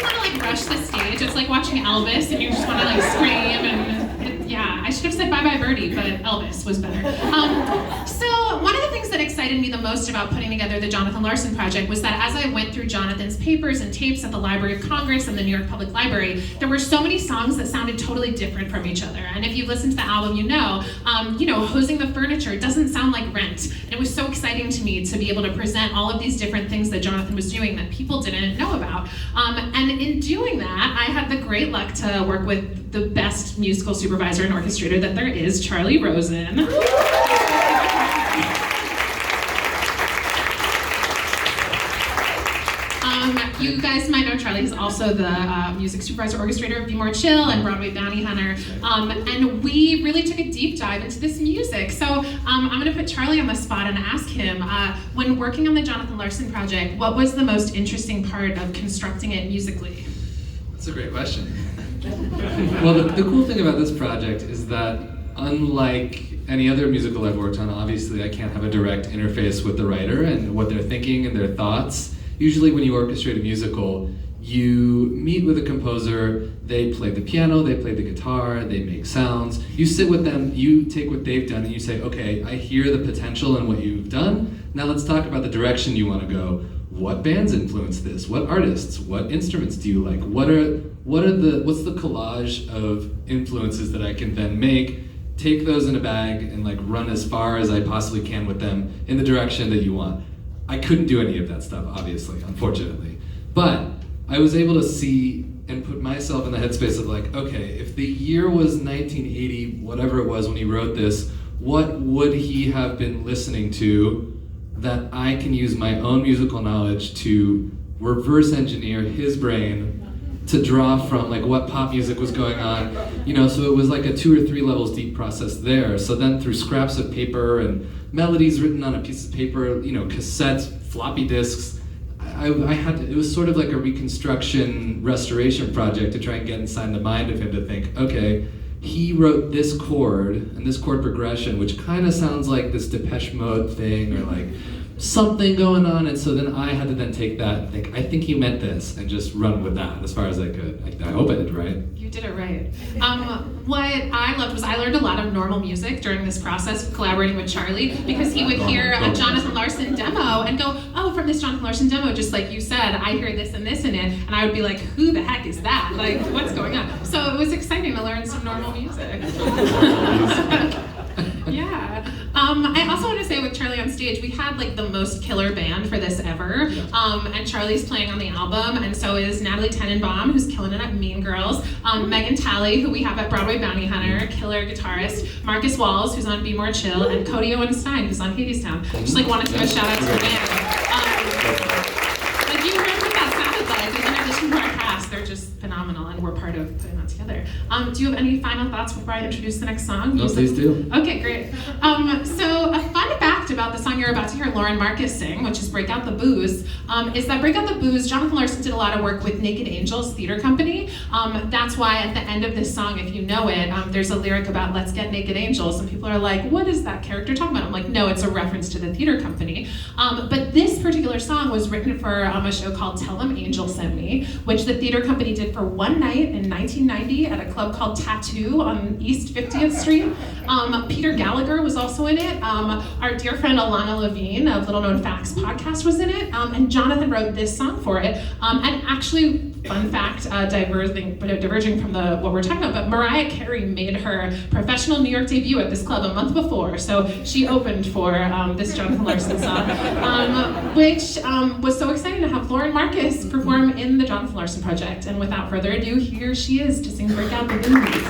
want to like rush the stage. It's like watching Elvis, and you just want to like scream and yeah. I should have said Bye Bye Birdie, but Elvis was better. So one of the things that excited me the most about putting together the Jonathan Larson project was that as I went through Jonathan's papers and tapes at the Library of Congress and the New York Public Library, there were so many songs that sounded totally different from each other. And if you've listened to the album, you know, Hosing the Furniture doesn't sound like Rent. And it was so exciting to me to be able to present all of these different things that Jonathan was doing that people didn't know about. And in doing that, I had the great luck to work with the best musical supervisor and orchestrator that there is, Charlie Rosen. You guys might know Charlie is also the music supervisor orchestrator of Be More Chill and Broadway Bounty Hunter. And we really took a deep dive into this music. So I'm going to put Charlie on the spot and ask him, when working on the Jonathan Larson project, what was the most interesting part of constructing it musically? That's a great question. Well, the cool thing about this project is that unlike any other musical I've worked on, obviously I can't have a direct interface with the writer and what they're thinking and their thoughts. Usually when you orchestrate a musical, you meet with a composer, they play the piano, they play the guitar, they make sounds. You sit with them, you take what they've done and you say, okay, I hear the potential in what you've done. Now let's talk about the direction you want to go. What bands influence this? What artists? What instruments do you like? What's the collage of influences that I can then make, take those in a bag and like run as far as I possibly can with them in the direction that you want. I couldn't do any of that stuff, obviously, unfortunately. But I was able to see and put myself in the headspace of like, okay, if the year was 1980, whatever it was when he wrote this, what would he have been listening to that I can use my own musical knowledge to reverse engineer his brain to draw from like what pop music was going on, so it was like a 2 or 3 levels deep process there. So then through scraps of paper and melodies written on a piece of paper, cassettes, floppy disks, it was sort of like a reconstruction restoration project to try and get inside the mind of him to think, okay, he wrote this chord and this chord progression, which kind of sounds like this Depeche Mode thing or like something going on, and so then I had to then take that and think, I think he meant this, and just run with that as far as I could. I hope I did right. You did it right. What I loved was I learned a lot of normal music during this process of collaborating with Charlie, because he would hear a Jonathan Larson demo and go, oh, from this Jonathan Larson demo, just like you said, I hear this and this in it, and I would be like, who the heck is that? Like, what's going on? So it was exciting to learn some normal music. Yeah. I also want to say with Charlie on stage, we had like the most killer band for this ever. And Charlie's playing on the album, and so is Natalie Tenenbaum, who's killing it at Mean Girls, Megan Talley, who we have at Broadway Bounty Hunter, killer guitarist, Marcus Walls, who's on Be More Chill, and Cody Owen Stein, who's on Hadestown. Just like wanted to give a shout out to the band. Like you heard what that sounded like. In addition to our cast, they're just phenomenal, and we're part of putting that together. Do you have any final thoughts before I introduce the next song? No, please do. Okay, great. So a fun fact about the song you're about to hear Lauren Marcus sing, which is Break Out the Booze, is that Break Out the Booze, Jonathan Larson did a lot of work with Naked Angels Theater Company. That's why at the end of this song, if you know it, there's a lyric about let's get naked angels, and people are like, what is that character talking about? I'm like, no, it's a reference to the theater company. But this particular song was written for a show called Tell Them Angel Sent Me, which the theater company did for one night in 1990 at a club called Tattoo on East 50th Street. Peter Gallagher was also in it. Our dear friend Alana Levine of Little Known Facts podcast was in it. And Jonathan wrote this song for it. And actually, fun fact, diverging from what we're talking about, but Mariah Carey made her professional New York debut at this club a month before. So she opened for this Jonathan Larson song, which was so exciting to have Lauren Marcus perform in the Jonathan Larson project. And without further ado, here she is to sing Break Out the Booze.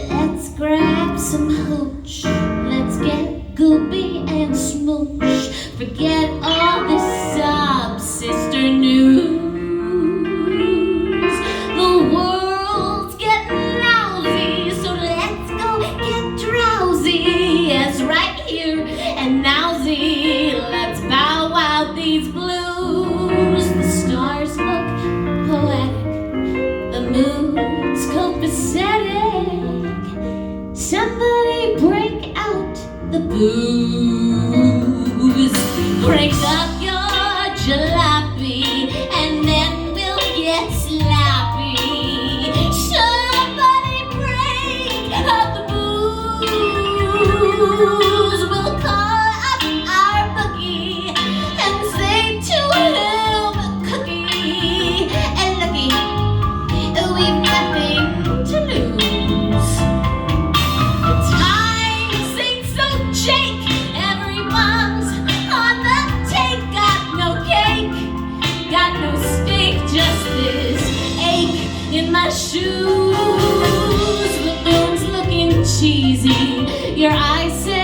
Let's grab some hooch. Let's get goopy and smooch. Forget all this sob sister news. The world's getting lousy, so let's go get drowsy. Yes, right here and nowsy. Let's bow out these blues. The stars look poetic, the mood's copacetic. Somebody break out the booze. Break up your jalopy, and then we'll get sloppy. Somebody break up the booze. We'll call up our bookie and say to him, Cookie and Looky, we've nothing to lose. Times ain't so jake. Everyone's on the take. Got no cake, got no steak, just this ache in my shoes. The moon's looking cheesy. Your eyes say